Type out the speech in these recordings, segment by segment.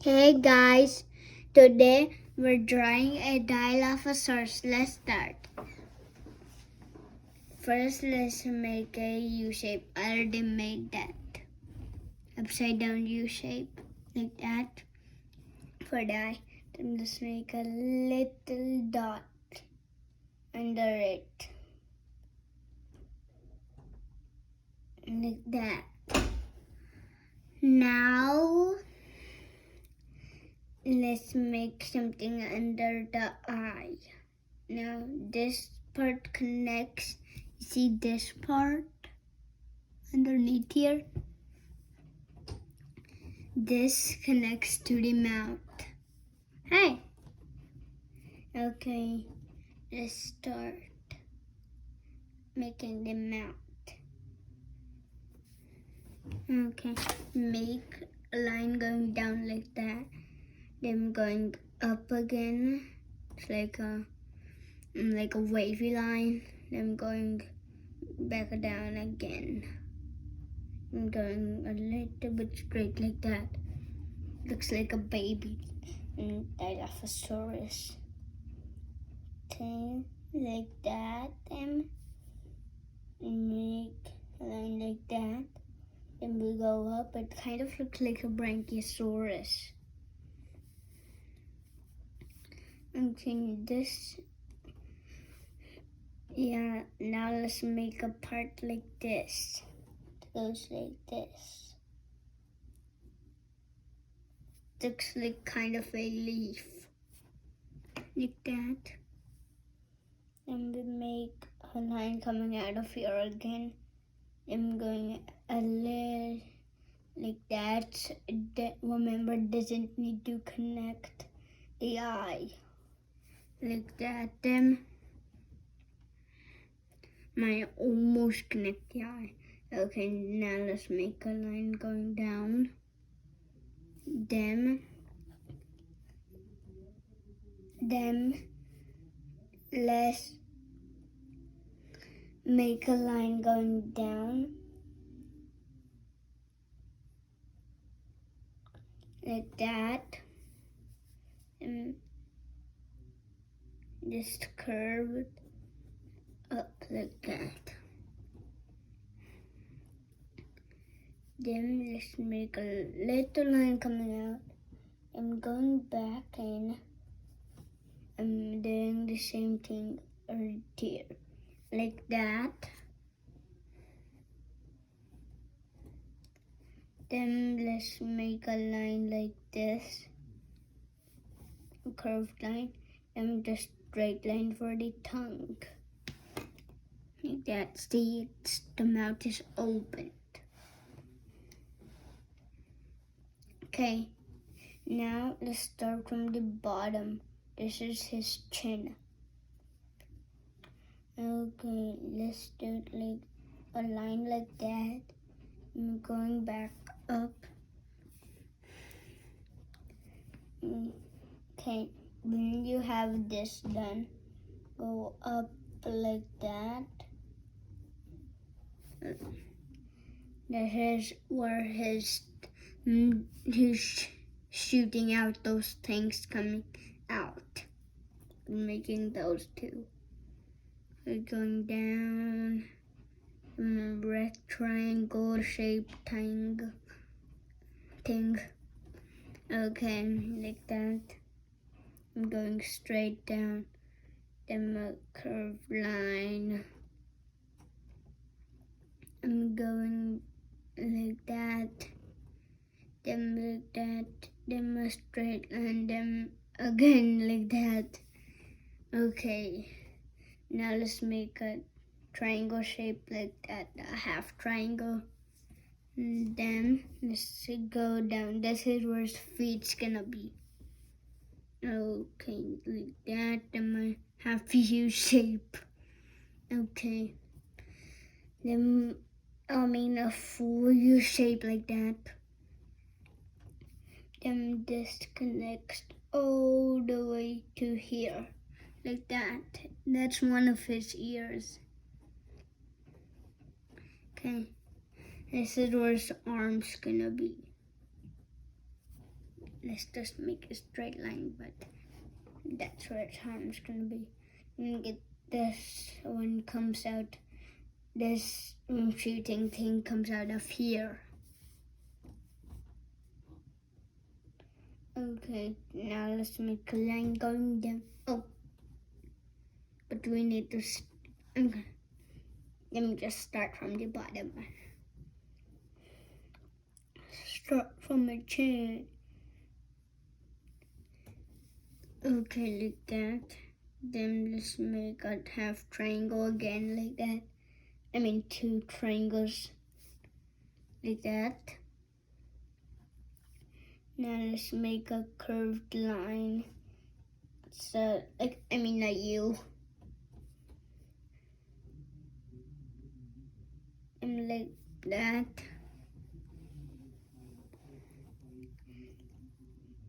Hey guys, today we're drawing a Dilophosaurus. Let's start. First, let's make a U shape. I already made that. Upside down U shape, like that. For that, then let's make a little dot under it. Like that. Now, let's make something under the eye. Now, this part connects. You see this part underneath here? This connects to the mouth. Hey! Okay, let's start making the mouth. Okay, make a line going down like that. Then going up again. It's like a wavy line. Then going back down again. And going a little bit straight like that. Looks like a baby in Dilophosaurus. Okay, like that. Then make a line like that. Then we go up. It kind of looks like a Brachiosaurus. Okay, this. Yeah, now let's make a part like this. It goes like this. Looks like kind of a leaf. Like that. Then we make a line coming out of here again. I'm going a little like that. Remember, doesn't need to connect the eye. Like that. Then might almost connect the eye. Okay, now let's make a line going down. Then let's make a line going down. Like that. And just curve up like that. Then let's make a little line coming out. I'm going back and I'm doing the same thing right here. Like that. Then let's make a line like this. A curved line. And just straight line for the tongue. Like that. See, the mouth is open. Okay, now let's start from the bottom. This is his chin. Okay, let's do it like a line like that. I'm going back up. Okay, when you have this done, go up like that. This is where he's shooting out those things coming out. Making those two. We're going down. Red triangle shaped thing. Okay, like that. I'm going straight down. Then a curved line. I'm going like that. Then like that. Then a straight line. Then again like that. Okay. Now let's make a triangle shape like that. A half triangle. And then let's go down. This is where his feet's gonna be. Okay, like that. Then my half U shape. Okay. Then I mean a full U shape like that. Then this connects all the way to here. Like that. That's one of his ears. Okay. This is where his arm's gonna be. let's just make a straight line, but that's where its arm's gonna be. And get this one comes out, this shooting thing comes out of here. Okay, now let's make a line going down. Oh, but we need to, okay. Let me just start from the bottom. Start from my chin. Okay, like that. Then let's make a half triangle again, like that. I mean 2 triangles, like that. Now let's make a curved line. So, like, I mean a U. And like that.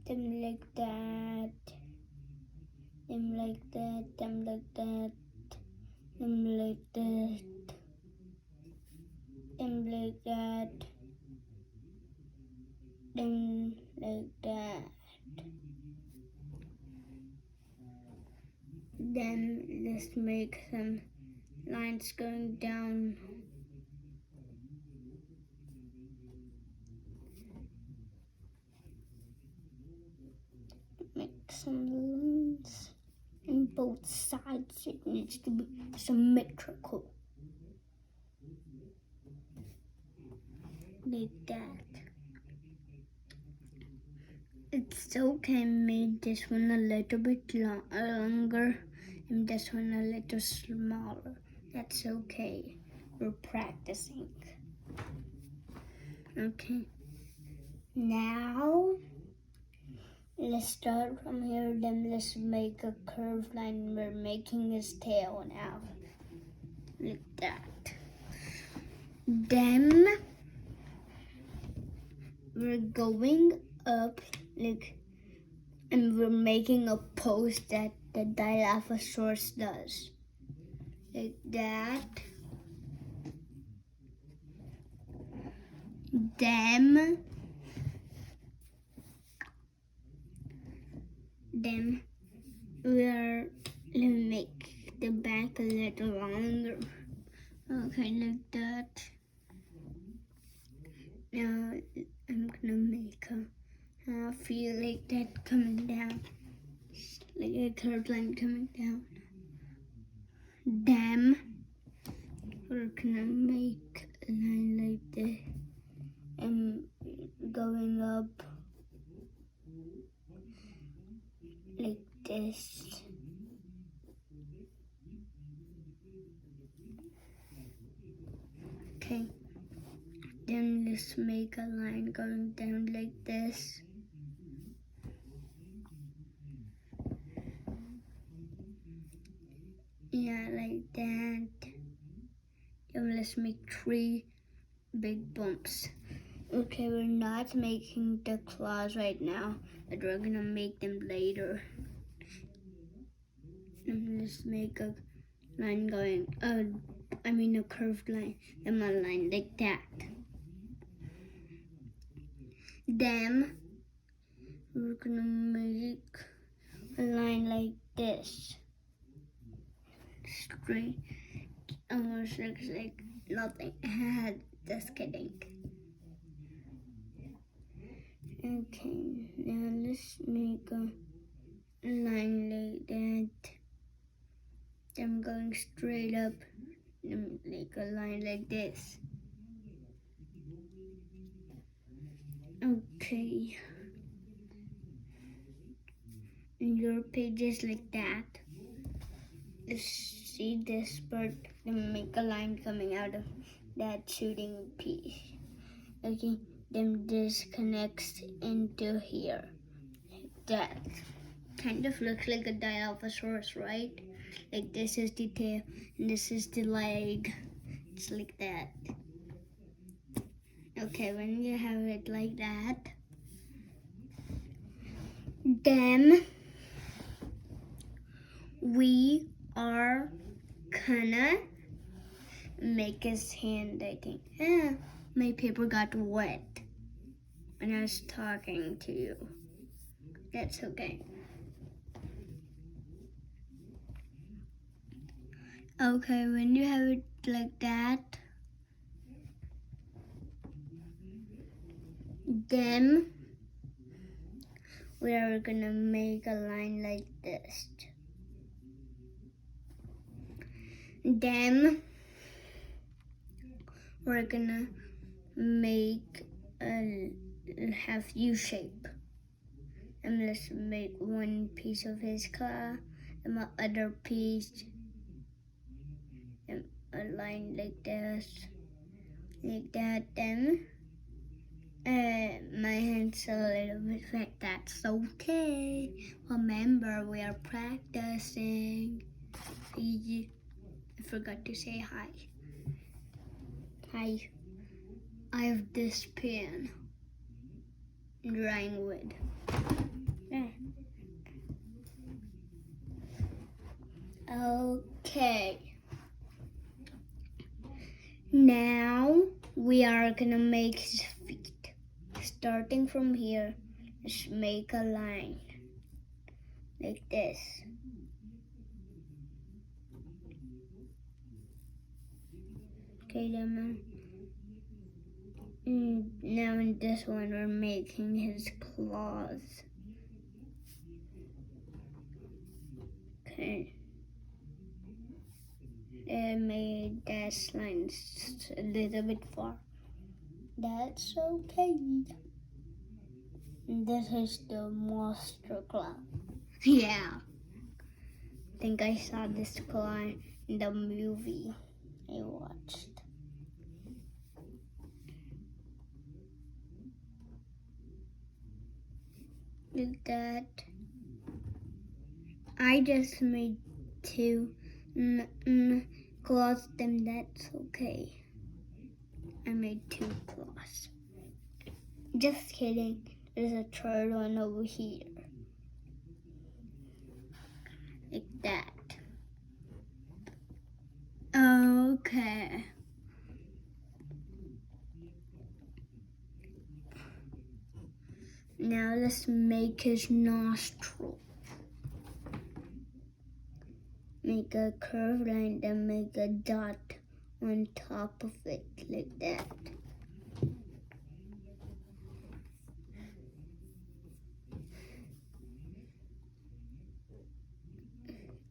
Then like that. Then like that. Then like that. Then like that. Then like that. Then like that. Then let's make some lines going down. Make some lines on both sides. It needs to be symmetrical. Like that. It's okay, made this one a little bit longer and this one a little smaller. That's okay. We're practicing. Okay. Now, let's start from here, then let's make a curved line. We're making his tail now. Like that. Then, we're going up, like, and we're making a pose that the Dilophosaurus does. Like that. Then we're gonna make the back a little longer. Okay, like that. Now I'm gonna make a half like that coming down. Like a curved line coming down. Then we're gonna make a line like this and going up like this. Okay, then let's make a line going down like this. Yeah, like that. Then let's make 3 big bumps. Okay, we're not making the claws right now, but we're gonna make them later. And let's make a line going, a curved line, and a line like that. Then we're gonna make a line like this. Straight, almost looks like nothing. Just kidding. Okay, now let's make a line like that. I'm going straight up and make a line like this. Okay. And your page is like that. Let's see this part and make a line coming out of that shooting piece. Okay, then this connects into here. That kind of looks like a Dilophosaurus, right? Like this is the tail and this is the leg. It's like that. Okay, when you have it like that, then we are gonna make his hand, I think. My paper got wet when I was talking to you. That's okay. Okay, when you have it like that, then we are gonna make a line like this. Then we're gonna make a half U shape. And let's make one piece of his car and my other piece and a line like this, like that. Then my hand's a little bit fat. That's okay. Remember, we are practicing. I forgot to say hi. Hi. I have this pen. Drawing wood. Okay. Now we are gonna make his feet. Starting from here, let's make a line like this. Okay, then now in this one we're making his claws. Okay. I made that line a little bit far. That's okay. This is the monster claw. Yeah. I think I saw this claw in the movie I watched. Like that. I just made two claws, then that's okay. I made two claws. Just kidding. There's a third one over here. Like that. Okay. Now let's make his nostril. Make a curved line, then make a dot on top of it, like that.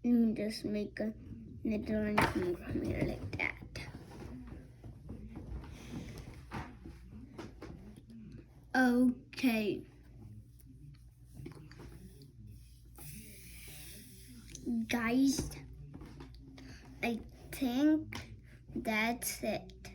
Let me just make a little line from here, like that. Okay. Guys, I think that's it.